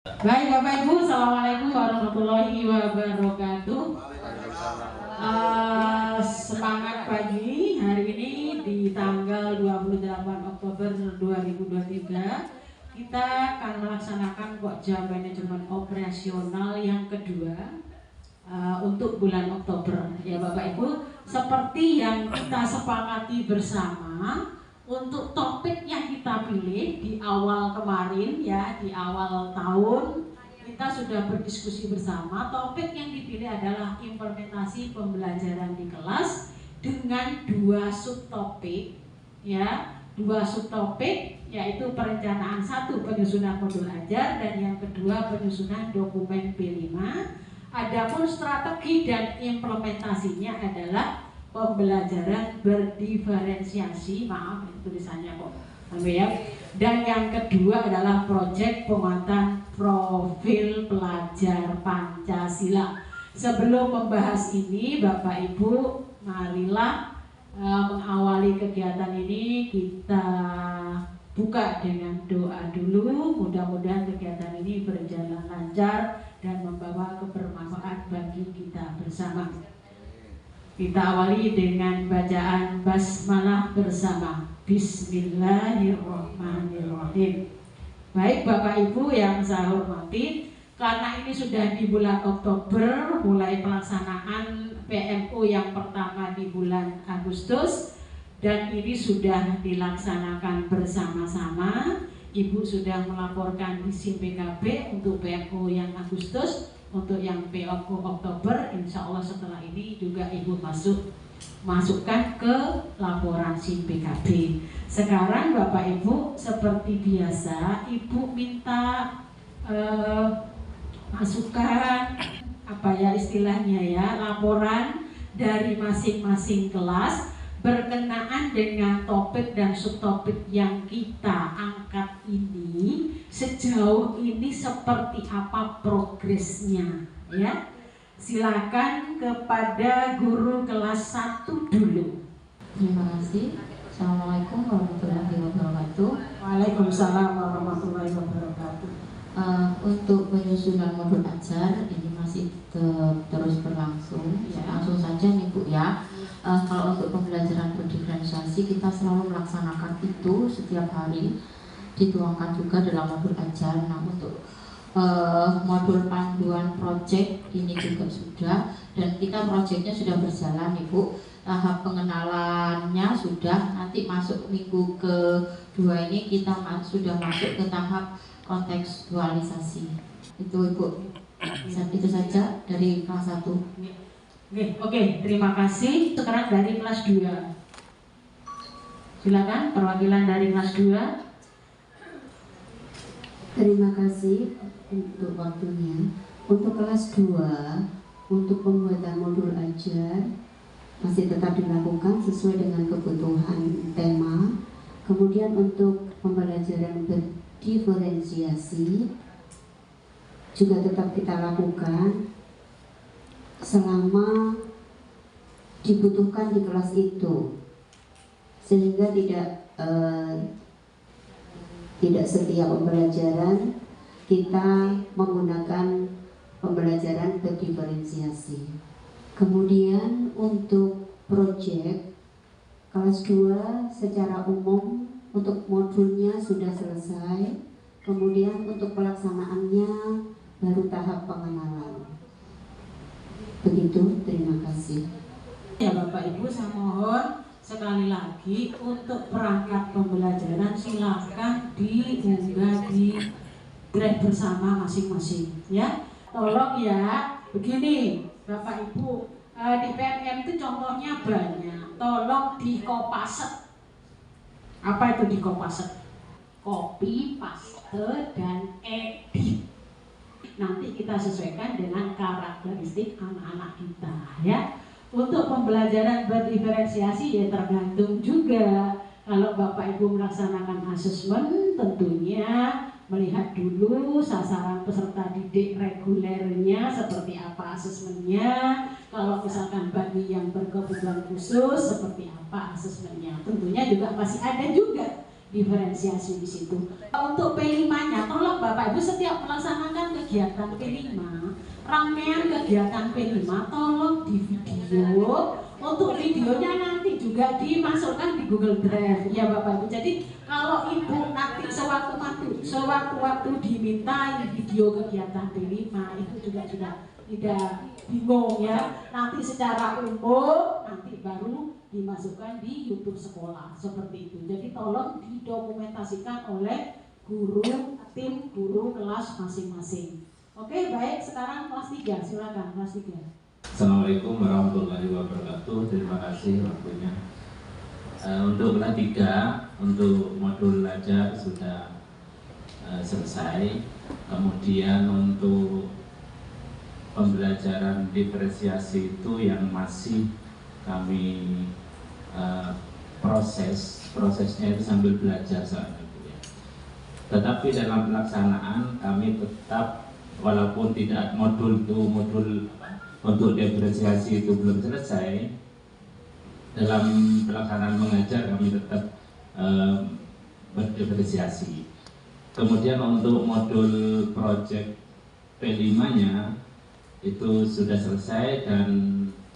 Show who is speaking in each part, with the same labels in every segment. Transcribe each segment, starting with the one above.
Speaker 1: Baik Bapak Ibu, Assalamualaikum warahmatullahi wabarakatuh. Semangat pagi hari ini di tanggal 28 Oktober 2023 kita akan melaksanakan Pokja Manajemen Operasional yang kedua untuk bulan Oktober ya Bapak Ibu. Seperti yang kita sepakati bersama, untuk topik yang kita pilih di awal kemarin ya, di awal tahun kita sudah berdiskusi bersama. Topik yang dipilih adalah implementasi pembelajaran di kelas dengan dua subtopik ya, dua subtopik yaitu perencanaan satu, penyusunan modul ajar, dan yang kedua penyusunan dokumen P5. Adapun strategi dan implementasinya adalah pembelajaran berdiferensiasi, maaf tulisannya kok ya. Dan yang kedua adalah proyek penguatan profil pelajar Pancasila. Sebelum membahas ini, Bapak Ibu, marilah mengawali kegiatan ini kita buka dengan doa dulu. Mudah-mudahan kegiatan ini berjalan lancar dan membawa kebermanfaat bagi kita bersama. Kita awali dengan bacaan basmalah bersama. Bismillahirrahmanirrahim. Baik Bapak Ibu yang saya hormati, karena ini sudah di bulan Oktober, mulai pelaksanaan PMU yang pertama di bulan Agustus, dan ini sudah dilaksanakan bersama-sama. Ibu sudah melaporkan di SIM PKB untuk PMU yang Agustus. Untuk yang POK Oktober, insya Allah setelah ini juga Ibu masukkan ke laporan SIM PKB. Sekarang Bapak Ibu, seperti biasa Ibu minta masukan, apa ya istilahnya ya, laporan dari masing-masing kelas berkenaan dengan topik dan subtopik yang kita angkat ini. Sejauh ini seperti apa progresnya ya. Silakan kepada guru kelas 1 dulu.
Speaker 2: Terima kasih. Assalamualaikum warahmatullahi wabarakatuh.
Speaker 1: Waalaikumsalam warahmatullahi wabarakatuh.
Speaker 2: Untuk penyusunan modul ajar ini masih terus berlangsung ya. Langsung saja nih Bu ya. Kalau untuk pembelajaran berdiferensiasi kita selalu melaksanakan itu setiap hari, dituangkan juga dalam modul ajar. Nah untuk modul panduan project ini juga sudah, dan kita projectnya sudah berjalan Ibu. Tahap pengenalannya sudah, nanti masuk minggu kedua ini kita sudah masuk ke tahap kontekstualisasi. Itu Ibu. Itu saja dari kelas 1.
Speaker 1: Oke, terima kasih. Sekarang dari kelas 2. Silakan perwakilan dari kelas 2.
Speaker 3: Terima kasih untuk waktunya. Untuk kelas 2, untuk pembuatan modul ajar masih tetap dilakukan sesuai dengan kebutuhan tema. Kemudian untuk pembelajaran berdiferensiasi juga tetap kita lakukan selama dibutuhkan di kelas itu, sehingga tidak setiap pembelajaran kita menggunakan pembelajaran berdiferensiasi. Kemudian untuk proyek kelas 2 secara umum untuk modulnya sudah selesai. Kemudian untuk pelaksanaannya baru tahap pengenalan. Begitu, terima kasih.
Speaker 1: Ya Bapak Ibu, saya mohon sekali lagi untuk perangkat pembelajaran silakan diunggah di drive bersama masing-masing ya. Tolong ya, begini Bapak Ibu, di PMM itu contohnya banyak. Tolong dikopaset. Apa itu dikopaset? Copy, paste, dan edit. Nanti kita sesuaikan dengan karakteristik anak-anak kita ya. Untuk pembelajaran berdiferensiasi ya tergantung juga. Kalau Bapak Ibu melaksanakan asesmen, tentunya melihat dulu sasaran peserta didik regulernya seperti apa asesmennya. Kalau misalkan bagi yang berkebutuhan khusus seperti apa asesmennya. Tentunya juga masih ada juga diferensiasi di situ. Untuk P5-nya, tolong Bapak Ibu setiap melaksanakan kegiatan P5, rangkaian kegiatan P5, tolong di video. Untuk videonya nanti juga dimasukkan di Google Drive, ya Bapak Ibu. Jadi kalau Ibu nanti sewaktu-waktu dimintai video kegiatan P5 itu juga tidak bingung ya. Nanti secara umum nanti baru dimasukkan di YouTube sekolah seperti itu. Jadi tolong didokumentasikan oleh tim guru kelas masing-masing. Oke, baik, sekarang kelas 3, silakan kelas 3.
Speaker 4: Assalamualaikum warahmatullahi wabarakatuh. Terima kasih waktunya. Untuk kelas 3, untuk modul belajar sudah selesai. Kemudian untuk pembelajaran diferensiasi itu yang masih kami prosesnya itu sambil belajar saat itu ya. Tetapi dalam pelaksanaan kami tetap, walaupun tidak modul untuk diferensiasi itu belum selesai, dalam pelaksanaan mengajar kami tetap berdiferensiasi. Kemudian untuk modul project P5-nya itu sudah selesai dan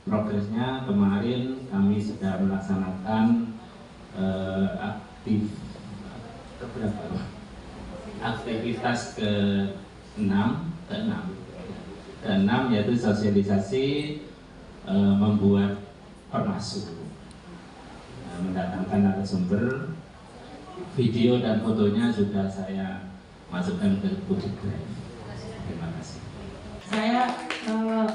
Speaker 4: progresnya kemarin kami sudah melaksanakan aktivitas ke-6 yaitu sosialisasi membuat permasu, mendatangkan narasumber, video dan fotonya sudah saya masukkan ke Google Drive. Terima kasih.
Speaker 1: Saya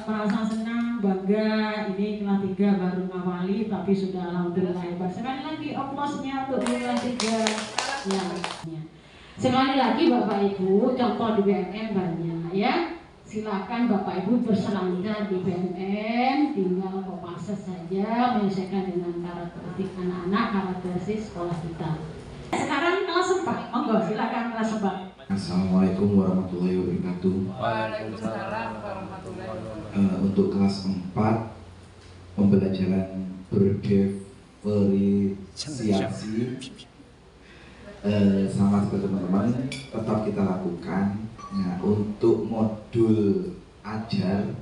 Speaker 1: merasa senang, bangga, ini kelas 3 baru ngawali tapi sudah alhamdulillah hebat. Sekali lagi aplausnya untuk kelas 3 ya. Sekali lagi Bapak Ibu, contoh di BMM banyak ya. Silakan Bapak Ibu berselancar di BMM, tinggal kopasses saja menyesuaikan dengan karakteristik anak-anak, karakteristik sekolah kita. Sekarang kelas 4, monggo silakan kelas 4.
Speaker 5: Assalamualaikum warahmatullahi wabarakatuh.
Speaker 6: Waalaikumsalam warahmatullahi wabarakatuh.
Speaker 5: Untuk kelas 4, pembelajaran berdiferensiasi sama seperti teman-teman tetap kita lakukan. Nah, untuk modul ajar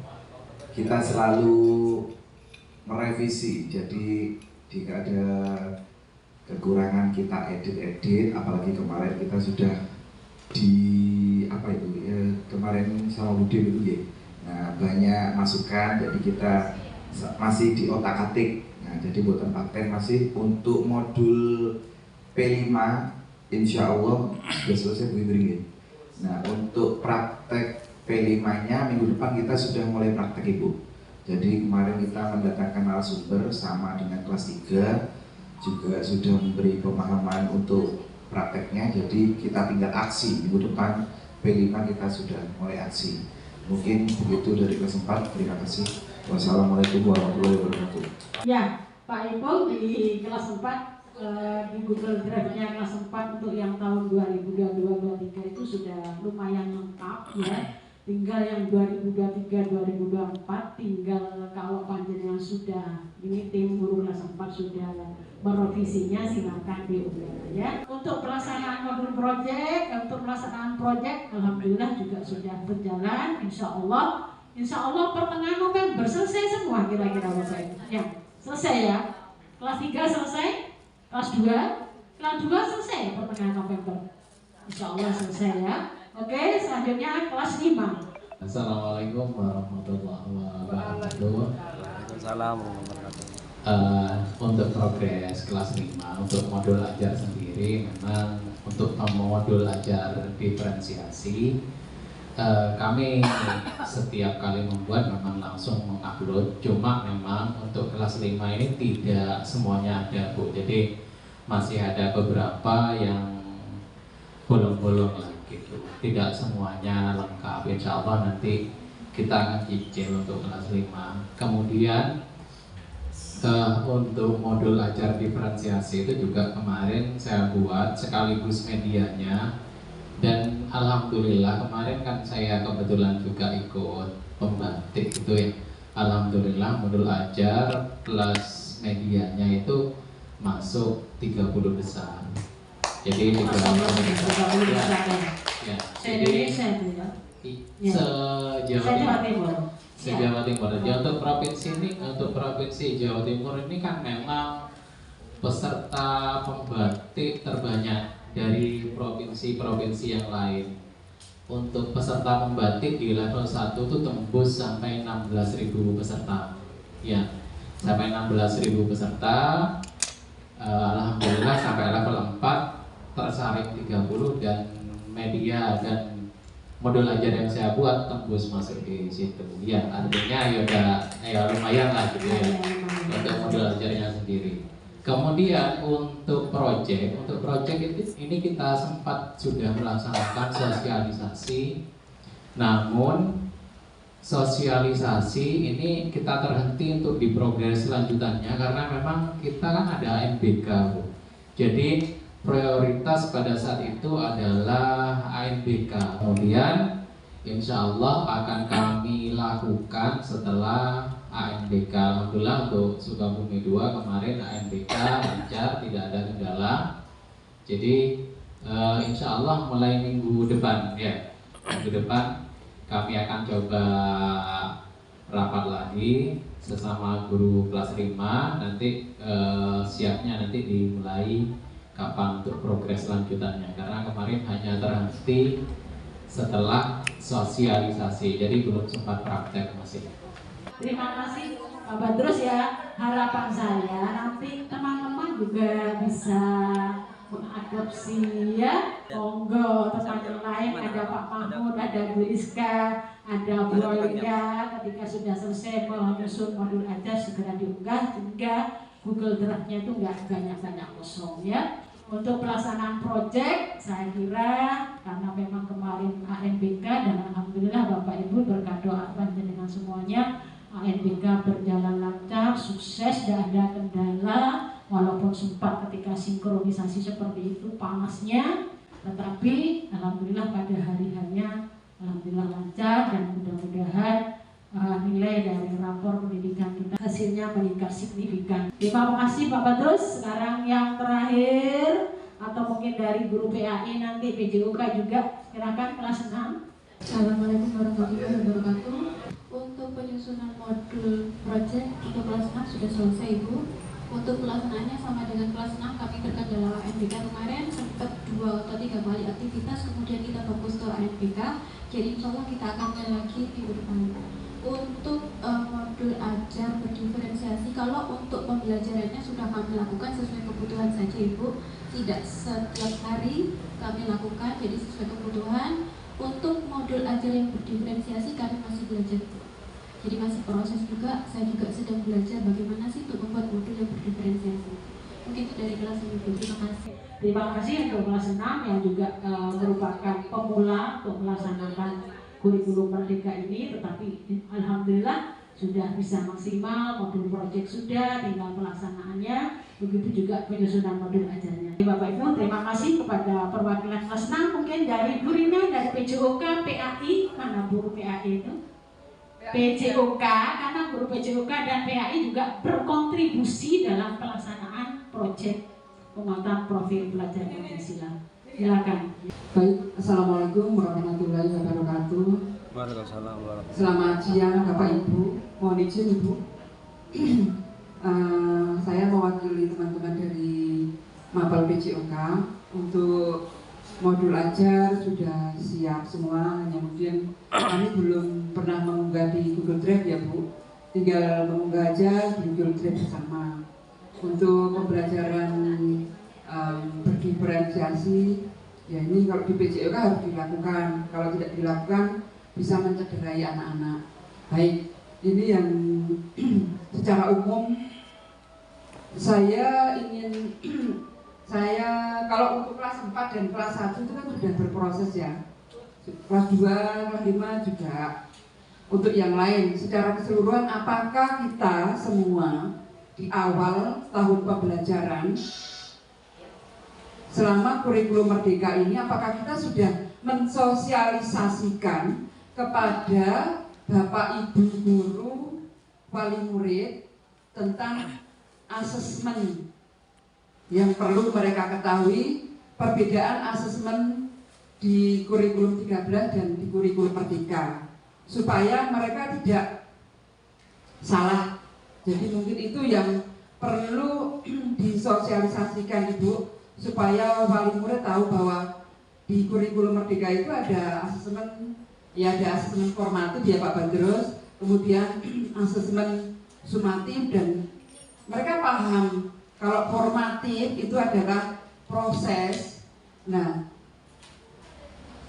Speaker 5: kita selalu merevisi. Jadi jika ada kekurangan kita edit, apalagi kemarin kita sudah kemarin sama Budin itu ya. Nah, banyak masukan, jadi kita masih di otak-atik. Nah, jadi buatan praktek masih untuk modul P5 insya Allah sudah selesai begini. Nah, untuk praktek P5-nya minggu depan kita sudah mulai praktek Ibu. Jadi kemarin kita mendatangkan narasumber sama dengan kelas 3 juga sudah memberi pemahaman untuk prakteknya, jadi kita tinggal aksi. Minggu depan P5 kita sudah mulai aksi. Mungkin begitu dari kelas 4. Terima kasih. Wassalamualaikum warahmatullahi wabarakatuh.
Speaker 1: Ya, Pak Ipong di kelas 4 di Google Drive-nya kelas 4 untuk yang tahun 2022-2023 itu sudah lumayan lengkap ya. Tinggal yang 2023-2024 tinggal kalau panjenengan sudah, ini tim guru kelas 4 sudah merevisinya, silakan diunggah ya. Untuk pelaksanaan modul project, alhamdulillah juga sudah berjalan. Insya Allah pertengahan November selesai semua kira-kira Bapak Ibu. Ya, selesai ya. Kelas 3 selesai, kelas 2 selesai pertengahan November. Insya Allah selesai ya. Oke, selanjutnya kelas 5.
Speaker 7: Assalamualaikum warahmatullahi wabarakatuh.
Speaker 6: Waalaikumsalam warahmatullahi wabarakatuh.
Speaker 7: Untuk progres kelas 5 untuk modul ajar sendiri, memang untuk modul ajar diferensiasi kami setiap kali membuat memang langsung mengupload. Cuma memang untuk kelas 5 ini tidak semuanya ada Bu, jadi masih ada beberapa yang bolong-bolong lah gitu, tidak semuanya lengkap. Insya Allah nanti kita akan cicil untuk kelas 5. Kemudian untuk modul ajar diferensiasi itu juga kemarin saya buat sekaligus medianya, dan alhamdulillah kemarin kan saya kebetulan juga ikut pembatik gitu ya. Alhamdulillah modul ajar plus medianya itu masuk 30 besar. Jadi
Speaker 1: Masya Allah,
Speaker 7: ya,
Speaker 1: se-Indonesia itu ya. Ya.
Speaker 7: se-Jawa
Speaker 1: Timur.
Speaker 7: Se-Jawa Timur. Jadi untuk provinsi Jawa Timur ini kan memang peserta pembatik terbanyak dari provinsi-provinsi yang lain. Untuk peserta membatik di level 1 itu tembus sampai 16.000 peserta. Ya, sampai 16.000 peserta. Alhamdulillah sampai level 4 tersaring 30 dan media dan modul ajar yang saya buat tembus masuk di situ. Ya, artinya ya lumayan lah gitu ya untuk modul ajarnya sendiri. Kemudian untuk proyek ini kita sempat sudah melaksanakan sosialisasi. Namun sosialisasi ini kita terhenti untuk di progres selanjutannya karena memang kita kan ada ANBK, Bu. Jadi prioritas pada saat itu adalah ANBK. Kemudian insya Allah akan kami lakukan setelah ANBK. Alhamdulillah untuk Sukabumi 2 kemarin ANBK lancar, tidak ada kendala. Jadi insya Allah mulai minggu depan kami akan coba rapat lagi sesama guru kelas 5. Nanti siapnya nanti dimulai kapan untuk progres lanjutannya, karena kemarin hanya terhenti setelah sosialisasi, jadi belum sempat praktek masih.
Speaker 1: Terima kasih Pak Badrus ya. Harapan saya nanti teman-teman juga bisa mengadopsi ya. Monggo teman yang lain, ada Pak Mahmud, ada Bu Iska, ada Bu Olia. Ketika sudah selesai menyusun modul ajar segera diunggah sehingga Google Drive-nya itu nggak banyak-banyak kosong ya. Untuk pelaksanaan proyek, saya kira karena memang kemarin ANBK dan alhamdulillah Bapak Ibu berkat doa panjenengan semuanya, ANBK berjalan lancar, sukses, tidak ada kendala. Walaupun sempat ketika sinkronisasi seperti itu panasnya, tetapi alhamdulillah pada hari-harinya alhamdulillah lancar dan mudah-mudahan nilai dari rapor pendidikan kita hasilnya meningkat signifikan. Terima kasih Pak Badrus. Sekarang yang terakhir atau mungkin dari guru PAI nanti PJOK juga, silakan kelas 6.
Speaker 2: Assalamualaikum warahmatullahi wabarakatuh. Untuk penyusunan modul project untuk kelas 6 sudah selesai, Ibu. Untuk pelaksanaannya sama dengan kelas 6, kami terkendala ANBK kemarin sempat 2 atau 3 kali aktivitas, kemudian kita fokus ke ANBK. Jadi insya Allah kita akan lagi minggu depan. Untuk modul ajar berdiferensiasi, kalau untuk pembelajarannya sudah kami lakukan sesuai kebutuhan saja, Ibu. Tidak setiap hari kami lakukan, jadi sesuai kebutuhan. Untuk modul ajar yang berdiferensiasi kami masih belajar, Bu. Jadi masih proses juga, saya juga sedang belajar bagaimana sih untuk membuat modul yang berdiferensiasi. Mungkin itu dari kelas ini, Bu. Terima kasih.
Speaker 1: Terima kasih untuk kelas 6 yang juga merupakan pemula untuk melaksanakan kurikulum Merdeka ini, tetapi alhamdulillah sudah bisa maksimal, modul proyek sudah, tinggal pelaksanaannya, begitu juga penyusunan modul ajarnya. Bapak Ibu, terima kasih kepada perwakilan kelas 6, mungkin dari Bu Rina, dari PJOK, PAI, mana guru PAI itu? PJOK, karena guru PJOK dan PAI juga berkontribusi dalam pelaksanaan proyek penguatan profil pelajar Pancasila. Silakan.
Speaker 8: Baik, Assalamualaikum warahmatullahi wabarakatuh.
Speaker 6: Waalaikumsalam warahmatullahi wabarakatuh.
Speaker 8: Selamat siang Bapak Ibu. Mohon izin Ibu, saya mewakili teman-teman dari Mapel PJOK. Untuk modul ajar sudah siap semua, hanya mungkin kami belum pernah mengunggah di Google Drive ya Bu. Tinggal mengunggah aja di Google Drive bersama. Untuk pembelajaran berdiferensiasi, ya ini kalau di PJOK harus dilakukan. Kalau tidak dilakukan bisa mencederai anak-anak. Baik, ini yang secara umum saya ingin kalau untuk kelas 4 dan kelas 1 itu kan sudah berproses ya. Kelas 2, kelas 5 juga. Untuk yang lain secara keseluruhan, apakah kita semua di awal tahun pembelajaran selama kurikulum Merdeka ini, apakah kita sudah mensosialisasikan kepada Bapak Ibu guru, wali murid tentang asesmen yang perlu mereka ketahui perbedaan asesmen di kurikulum 13 dan di kurikulum Merdeka supaya mereka tidak salah. Jadi mungkin itu yang perlu disosialisasikan Ibu, supaya wali murid tahu bahwa di kurikulum Merdeka itu ada asesmen, ya ada asesmen formatif ya Pak Badros, kemudian asesmen sumatif, dan mereka paham kalau formatif itu adalah proses. Nah,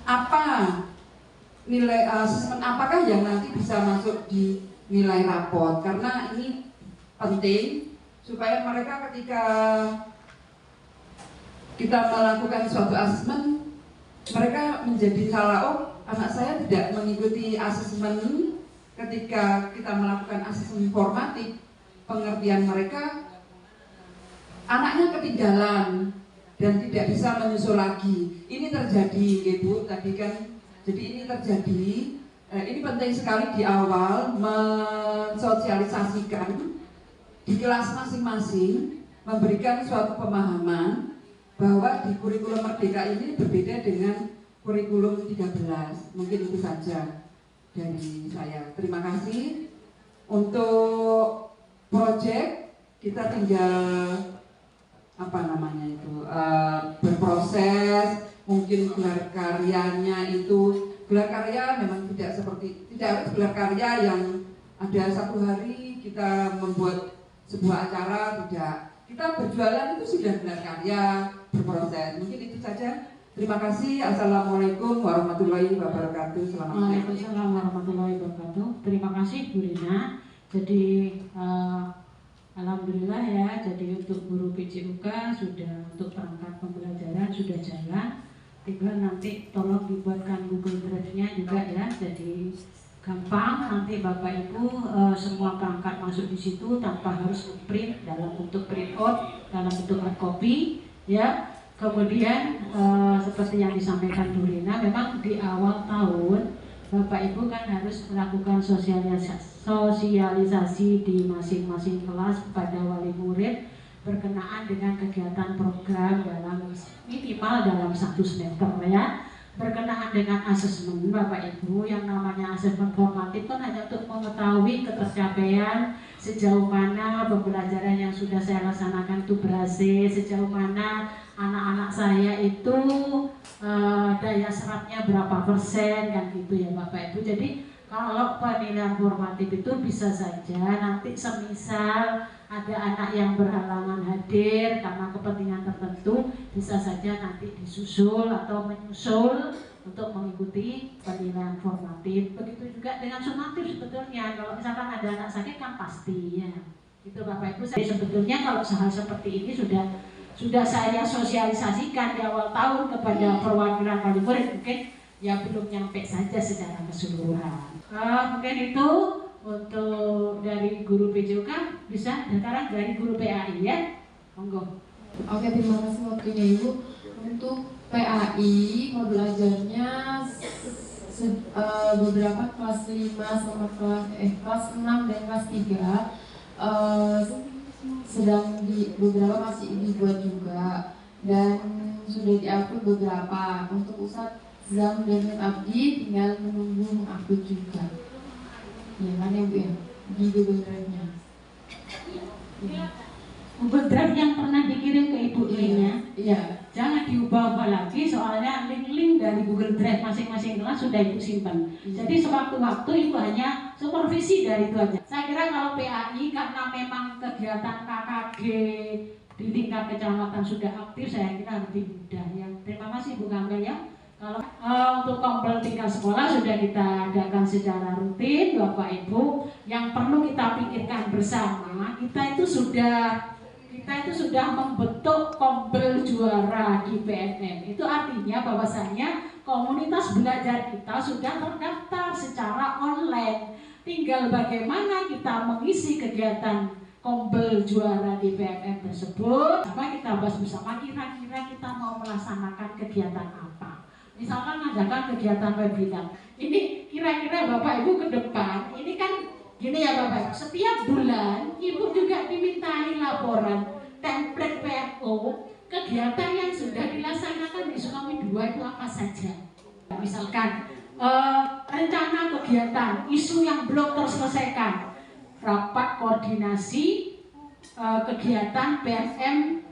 Speaker 8: apa nilai asesmen apakah yang nanti bisa masuk di nilai rapot, karena ini penting supaya mereka ketika kita melakukan suatu asesmen mereka menjadi salah, oh anak saya tidak mengikuti asesmen ketika kita melakukan asesmen formatif, pengertian mereka anaknya ketinggalan dan tidak bisa menyusul lagi. Ini terjadi Ibu tadi kan, jadi ini terjadi. Ini penting sekali di awal mensosialisasikan di kelas masing-masing, memberikan suatu pemahaman bahwa di kurikulum Merdeka ini berbeda dengan kurikulum 13. Mungkin itu saja dari saya. Terima kasih. Untuk proyek kita tinggal berproses, mungkin gelar karyanya itu, gelar karya memang tidak harus gelar karya yang ada satu hari kita membuat sebuah acara, tidak. Kita berjualan itu sudah gelar karya, berproses. Mungkin itu saja. Terima kasih. Assalamualaikum warahmatullahi wabarakatuh. Selamat siang.
Speaker 1: Waalaikumsalam warahmatullahi wabarakatuh. Terima kasih Bu Rina. Jadi alhamdulillah ya. Jadi untuk guru PJUK sudah, untuk perangkat pembelajaran sudah jalan. Tinggal nanti tolong dibuatkan Google Drive-nya juga ya. Jadi gampang, nanti Bapak Ibu semua perangkat masuk di situ tanpa harus print dalam bentuk print out, dalam bentuk hard copy ya. Kemudian seperti yang disampaikan Bu Rina, memang di awal tahun Bapak Ibu kan harus melakukan sosialisasi di masing-masing kelas kepada wali murid berkenaan dengan kegiatan program dalam minimal dalam 1 semester ya, berkenaan dengan asesmen Bapak Ibu. Yang namanya asesmen formatif kan hanya untuk mengetahui ketercapaian, sejauh mana pembelajaran yang sudah saya laksanakan itu berhasil, sejauh mana anak-anak saya itu daya serapnya berapa persen kan gitu ya Bapak Ibu. Jadi kalau penilaian formatif itu bisa saja nanti semisal ada anak yang berhalangan hadir karena kepentingan tertentu, bisa saja nanti disusul atau menyusul untuk mengikuti penilaian formatif. Begitu juga dengan sumatif sebetulnya. Kalau misalkan ada anak sakit kan pasti ya. Itu Bapak Ibu. Jadi sebetulnya kalau hal seperti ini sudah saya sosialisasikan di awal tahun kepada perwakilan wali murid, mungkin ya belum nyampe saja secara keseluruhan. Mungkin itu untuk dari guru PJUK, bisa sekarang dari guru PAI ya, monggo.
Speaker 9: Oke, terima kasih waktunya Ibu. Untuk PAI mau belajarnya beberapa kelas 5 sama kelas 6 dan kelas 3 sedang beberapa masih dibuat juga dan sudah diupload beberapa. Untuk Ustadz Zam dan Abdi tinggal menunggu mengupload juga. Ya kan ya Bu ya, di Google Drive-nya.
Speaker 1: Google Drive yang pernah dikirim ke Ibu linknya,
Speaker 9: iya.
Speaker 1: Jangan diubah-ubah lagi, soalnya link-link dari Google Drive masing-masing kelas sudah Ibu simpan. Jadi sewaktu-waktu Ibu hanya supervisi dari itu aja. Saya kira kalau PAI karena memang kegiatan KKG di tingkat kecamatan sudah aktif, saya kira lebih mudah ya. Terima kasih Bu Kamel ya. Kalau untuk kompel tingkat sekolah sudah kita adakan secara rutin Bapak Ibu. Yang perlu kita pikirkan bersama, kita itu sudah membentuk kompel juara di PNM. Itu artinya bahwasanya komunitas belajar kita sudah terdaftar secara online. Tinggal bagaimana kita mengisi kegiatan kompel juara di PNM tersebut. Apa kita bahas bersama, kira-kira kita mau melaksanakan kegiatan apa. Misalkan mengadakan kegiatan webinar. Ini kira-kira Bapak Ibu ke depan, ini kan gini ya Bapak Ibu, setiap bulan Ibu juga dimintai laporan template PRO kegiatan yang sudah dilaksanakan di Sukawumi 2 itu apa saja? Misalkan rencana kegiatan, isu yang belum terselesaikan, rapat koordinasi kegiatan PMM,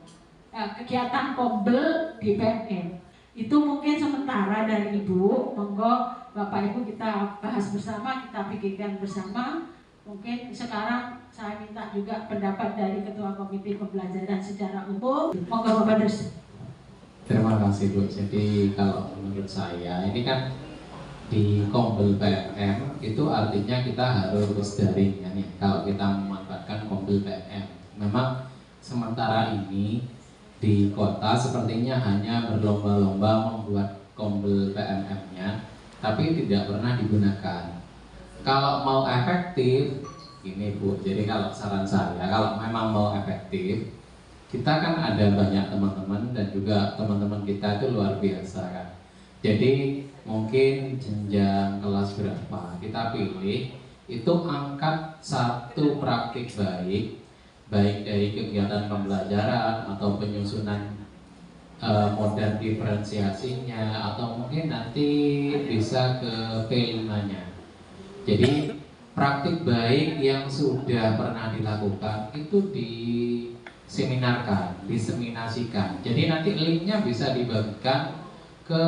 Speaker 1: kegiatan Kombel di PMM. Itu mungkin sementara dari Ibu, monggo Bapak Ibu kita bahas bersama, kita pikirkan bersama. Mungkin sekarang saya minta juga pendapat dari Ketua Komite Pembelajaran secara umum. Monggo Bapak Terus.
Speaker 7: Terima kasih Bu. Jadi kalau menurut saya ini kan di Kombel PMM itu artinya kita harus daring ya nih. Kalau kita memanfaatkan Kombel PMM, memang sementara ini di kota sepertinya hanya berlomba-lomba membuat Kombel PMM-nya, tapi tidak pernah digunakan. Kalau mau efektif, ini Bu. Jadi kalau saran saya, kalau memang mau efektif, kita kan ada banyak teman-teman dan juga teman-teman kita itu luar biasa kan. Jadi mungkin jenjang kelas berapa kita pilih, itu angkat satu praktik baik dari kegiatan pembelajaran atau penyusunan model diferensiasinya, atau mungkin nanti bisa ke P5-nya. Jadi praktik baik yang sudah pernah dilakukan itu diseminarkan, diseminasikan. Jadi nanti linknya bisa dibagikan ke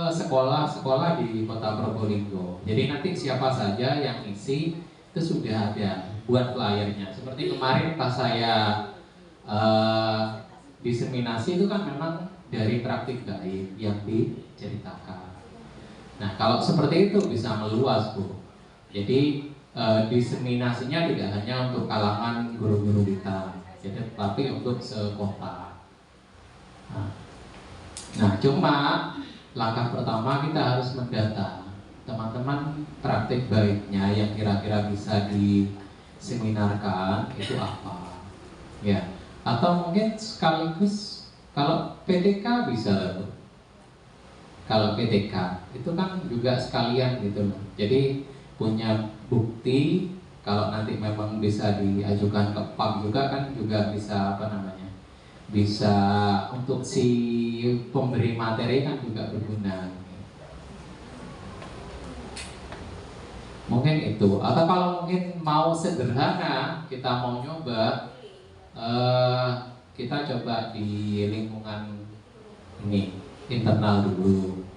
Speaker 7: sekolah-sekolah di Kota Probolinggo. Jadi nanti siapa saja yang isi itu sudah ada buat flyernya. Seperti kemarin pas saya diseminasi itu kan memang dari praktik baik yang diceritakan. Nah kalau seperti itu bisa meluas Bu. Jadi diseminasinya tidak hanya untuk kalangan guru-guru kita, jadi tapi untuk sekota. Nah, cuma langkah pertama kita harus mendata teman-teman praktik baiknya yang kira-kira bisa diseminarkan itu apa, ya. Atau mungkin sekaligus kalau PTK bisa, kalau PTK itu kan juga sekalian gitu loh. Jadi punya bukti kalau nanti memang bisa diajukan ke PAM juga kan juga bisa bisa untuk si pemberi materi kan juga berguna. Mungkin itu. Atau kalau mungkin mau sederhana kita mau nyoba, kita coba di lingkungan ini internal dulu.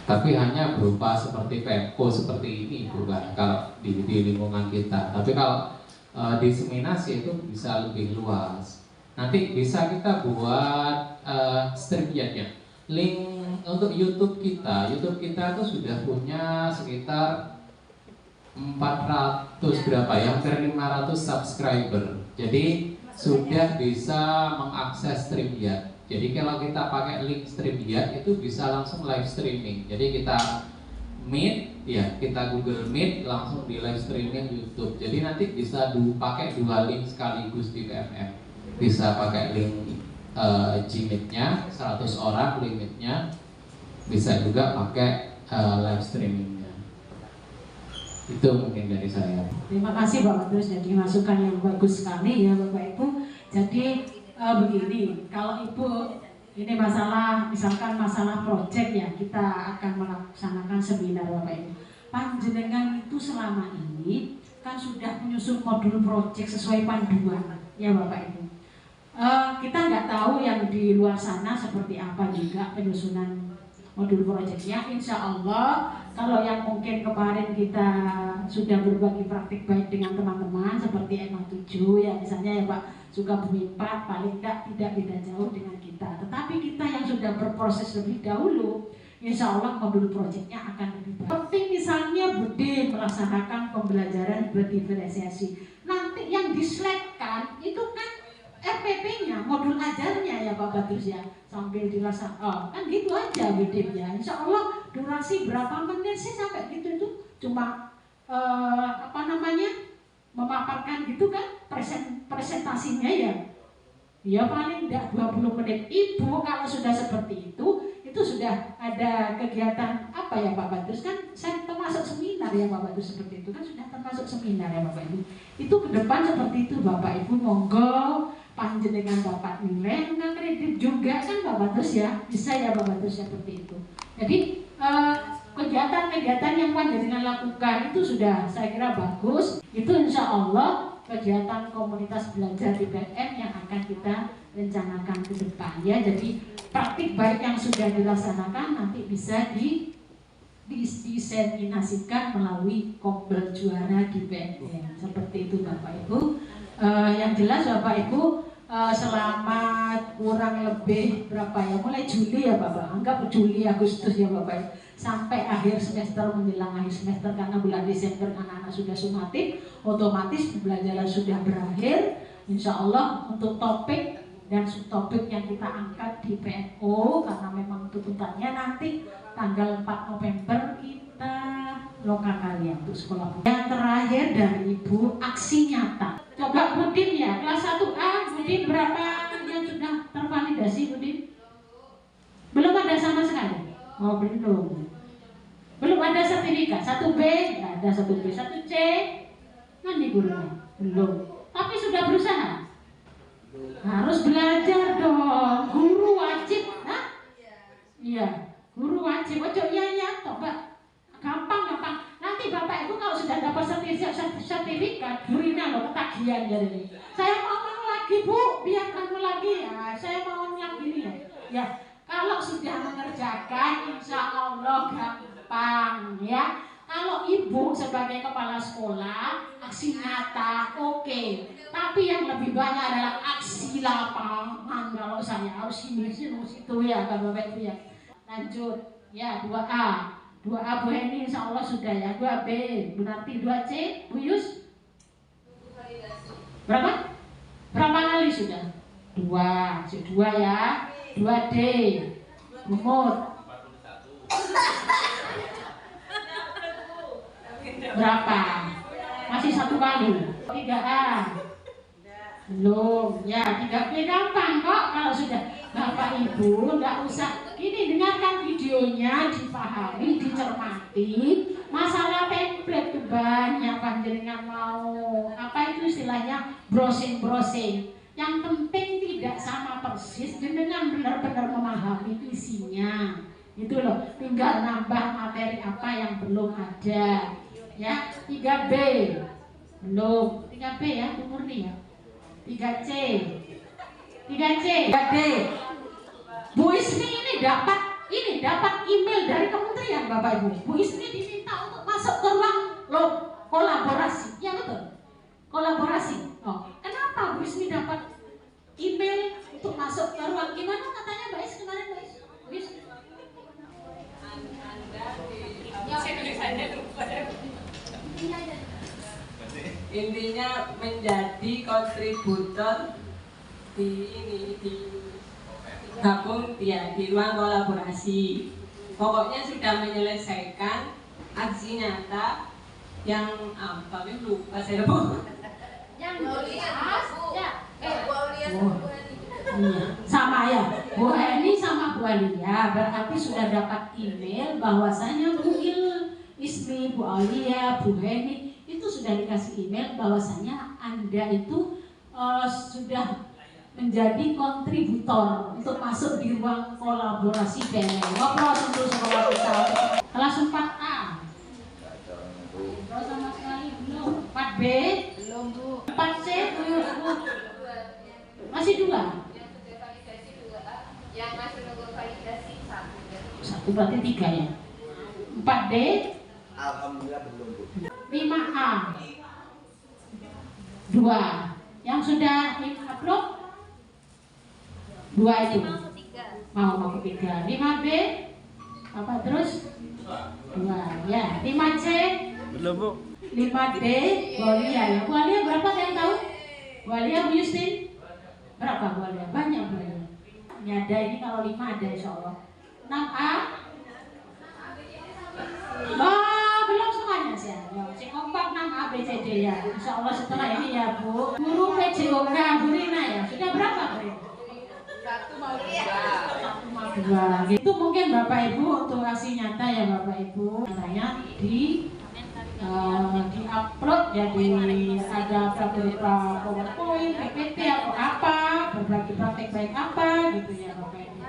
Speaker 7: Tapi hanya berupa seperti Pemko seperti ini bukan kalau di lingkungan kita. Tapi kalau diseminasi itu bisa lebih luas. Nanti bisa kita buat streamnya. Link untuk YouTube kita itu sudah punya sekitar 400 berapa ya, hampir 500 subscriber. Jadi sudah bisa mengakses StreamYard. Jadi kalau kita pakai link StreamYard itu bisa langsung live streaming. Jadi kita Meet, ya kita Google Meet langsung di live streaming YouTube. Jadi nanti bisa pakai dua link sekaligus di PMM. Bisa pakai link Gmeet-nya 100 orang limitnya. Bisa juga pakai live streamingnya. Itu mungkin dari saya.
Speaker 1: Terima kasih Bapak Terus, jadi masukan yang bagus sekali ya Bapak Ibu. Jadi begini, kalau Ibu ini misalkan masalah proyek ya, kita akan melaksanakan seminar Bapak Ibu. Panjenengan itu selama ini kan sudah menyusun modul proyek sesuai panduan ya Bapak Ibu. Kita nggak tahu yang di luar sana seperti apa juga penyusunan modul proyeknya. Insya Allah kalau yang mungkin kemarin kita sudah berbagi praktik baik dengan teman-teman seperti EMA 7 ya misalnya ya Pak, juga Bumi 4 paling tidak beda jauh dengan kita. Tetapi kita yang sudah berproses lebih dahulu, insya Allah modul proyeknya akan lebih baik. Seperti misalnya Budi melaksanakan pembelajaran berdiferensiasi. Nanti yang diselekkan itu kan RPP-nya, modul ajarnya ya Bapak Terus ya, sambil dilaksanakan. Kan gitu aja Budi ya. Insya Allah durasi berapa menit sih sampai gitu itu cuma memaparkan gitu kan presentasinya ya. Ya paling tidak 20 menit. Ibu kalau sudah seperti itu sudah ada kegiatan apa ya Bapak Terus kan saya termasuk seminar ya Bapak Terus seperti itu kan sudah termasuk seminar ya Bapak Ibu. Itu ke depan seperti itu Bapak Ibu, monggo panjenengan dapat nilai nggak kredit juga kan Bapak terus ya, bisa ya Bapak terus seperti itu. Jadi kegiatan-kegiatan yang panjenengan lakukan itu sudah saya kira bagus. Itu insya Allah kegiatan komunitas belajar di PN yang akan kita rencanakan ke depan ya. Jadi praktik baik yang sudah dilaksanakan nanti bisa diseminasikan melalui Kombel Juara di PN. Seperti itu Bapak Ibu. Yang jelas Bapak Ibu selama kurang lebih berapa ya, mulai Juli ya Bapak, anggap Juli Agustus ya Bapak Ibu, sampai akhir semester menjelang akhir semester, karena bulan Desember anak-anak sudah sumatif, otomatis pembelajaran sudah berakhir. Insya Allah untuk topik dan subtopik yang kita angkat di PNO, karena memang tuntutannya nanti tanggal 4 November kita lokakalia untuk sekolah. Yang terakhir dari Ibu, aksi nyata. Coba Budin ya, kelas 1A, Budin berapa yang sudah tervalidasi Budin? Belum ada sama sekali? Oh belum. Belum ada sertifikat, 1B, nggak ada 1B, 1C, nanti gurunya? Belum. Tapi sudah berusaha? Harus belajar dong, guru wajib, nah? Iya, guru wajib, ojo iya toh Mbak. Gampang. Nanti Bapak Ibu kalau sudah dapat sertifikat, gurina loh ketagihan dari. Saya mau lagi Bu, biar kamu lagi ya. Saya mau lagi nih ya. Ya, kalau sudah mengerjakan, insya Allah gampang ya. Kalau Ibu sebagai kepala sekolah, aksi nyata, oke. Tapi yang lebih banyak adalah aksi lapangan. Kalau saya harus ini situ ya, kalau Bapak Ibu ya. Lanjut ya, 2A. 2A Bu Heni insya Allah sudah ya. 2B Bu Narti, 2C Bu Yus berapa? Berapa kali sudah? 2 C2 ya. 2D Bu Mut berapa? Masih 1 kali. 3A belum ya. 3B gampang kok kalau sudah. Bapak Ibu nggak usah ini, dengarkan videonya, dipahami, dicermati. Masalah template itu banyak, panjenengan mau apa itu istilahnya browsing. Yang penting tidak sama persis, dengan benar-benar memahami isinya. Itu loh, tinggal nambah materi apa yang belum ada. Ya, 3B belum, 3B ya, Murni ya. 3C 3D. Bu Ismi ini dapat email dari kementerian Bapak Ibu. Bu Ismi diminta untuk masuk ke ruang kolaborasi. Ya betul. Kolaborasi. Oh, kenapa Bu Ismi dapat email untuk masuk ke ruang, gimana katanya Mbak Is kemarin Mbak Is? Bu Is?
Speaker 10: Intinya menjadi kontributor di gabung ya di ruang kolaborasi. Pokoknya sudah menyelesaikan aksi nyata yang tapi lupa saya
Speaker 9: Yang
Speaker 1: sama ya Bu Heni sama Bu Alia berarti sudah dapat email bahwasanya Bu Ismi, Bu Alia, Bu Heni itu sudah dikasih email bahwasanya Anda itu sudah menjadi kontributor untuk masuk di ruang kolaborasi PNL. Ngobrol untuk sekolah kita. Kelas 4A. Ngobrol sama sekali belum. 4B
Speaker 9: belum Bu.
Speaker 1: 4C belum Bu. Masih 2.
Speaker 9: Yang masih nunggu validasi
Speaker 1: 1 berarti 3 ya. 4D.
Speaker 11: Alhamdulillah belum Bu.
Speaker 1: 5A. 2. Yang sudah upload 2 itu mau ketiga. 5B apa terus 2 ya. 5C
Speaker 6: belum Bu.
Speaker 1: 5D Bu Alia ya. Bu Alia berapa yang tahu? Bu Alia, Bu Yustin berapa Bu Alia? Banyak Bu Alia. Ini ada, ini kalau 5 ada insya Allah. 6A belum semuanya sih ya. Si kompak 6A B C D ya. Insya Allah setelah ini ya Bu. Guru PJOK Bu Rina ya. Sudah berapa Bu Rina?
Speaker 9: 1 mau 2.
Speaker 1: 2. Itu mungkin Bapak Ibu untuk aksi nyata ya Bapak Ibu. Katanya di upload ya, di ada beberapa PowerPoint, PPT atau apa praktik baik apa gitu ya Bapak Ibu.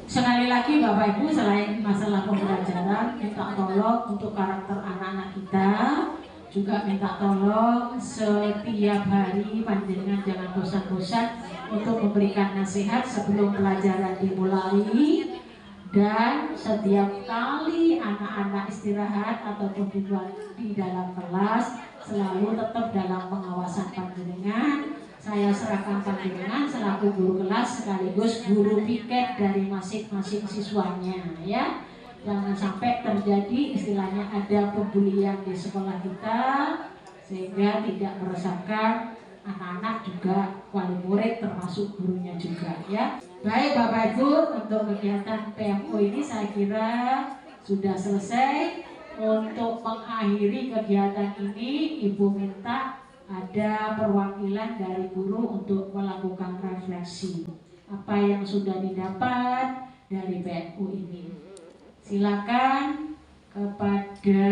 Speaker 1: Sekali lagi Bapak Ibu, selain masalah pembelajaran, minta tolong untuk karakter anak-anak kita, juga minta tolong setiap hari panjenengan jangan bosan-bosan untuk memberikan nasihat sebelum pelajaran dimulai, dan setiap kali anak-anak istirahat ataupun di dalam kelas selalu tetap dalam pengawasan panjenengan. Saya serahkan panjenengan selaku guru kelas sekaligus guru piket dari masing-masing siswanya ya. Jangan sampai terjadi istilahnya ada pembulian di sekolah kita sehingga tidak meresahkan anak-anak juga wali murid termasuk gurunya juga ya. Baik Bapak Ibu, untuk kegiatan PMO ini saya kira sudah selesai. Untuk mengakhiri kegiatan ini Ibu minta ada perwakilan dari guru untuk melakukan refleksi apa yang sudah didapat dari PMO ini. Silakan kepada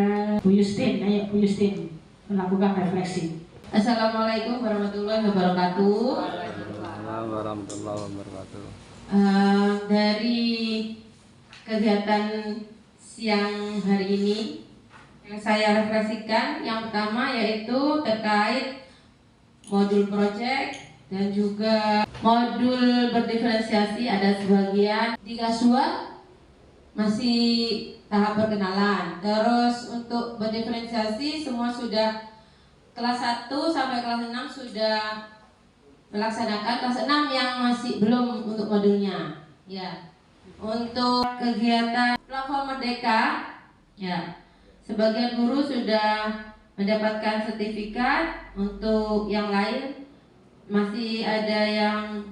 Speaker 1: Bu Yustin, ayo Bu Yustin melakukan refleksi.
Speaker 12: Assalamualaikum warahmatullahi wabarakatuh.
Speaker 6: Waalaikumsalam warahmatullahi wabarakatuh.
Speaker 12: Dari kegiatan siang hari ini yang saya refleksikan, yang pertama yaitu terkait modul project dan juga modul berdiferensiasi. Ada sebagian di kelas 2 masih tahap perkenalan. Terus untuk berdiferensiasi semua sudah kelas 1 sampai kelas 6 sudah melaksanakan. Kelas 6 yang masih belum untuk modulnya. Ya. Untuk kegiatan platform Merdeka, ya, sebagian guru sudah mendapatkan sertifikat. Untuk yang lain masih ada yang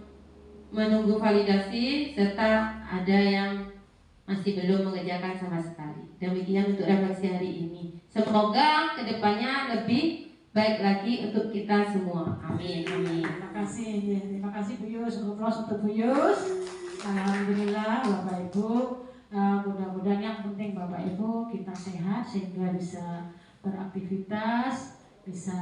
Speaker 12: menunggu validasi serta ada yang masih belum mengerjakan sama sekali. Demikian untuk refleksi hari ini. Semoga kedepannya lebih baik lagi untuk kita semua. Amin. Amin.
Speaker 1: Terima kasih Bu Yus. Untuk Bu Yus. Alhamdulillah Bapak Ibu. Mudah-mudahan yang penting Bapak Ibu kita sehat sehingga bisa beraktivitas, bisa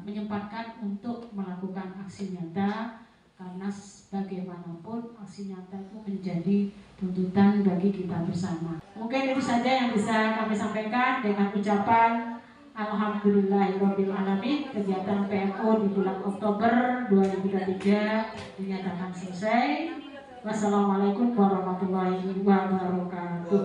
Speaker 1: menyempatkan untuk melakukan aksi nyata. Karena bagaimanapun aksi nyata itu menjadi tuntutan bagi kita bersama. Mungkin itu saja yang bisa kami sampaikan dengan ucapan Alhamdulillahirrabbilalamin. Kegiatan PMO di bulan Oktober 2023 dinyatakan selesai. Wassalamualaikum warahmatullahi wabarakatuh.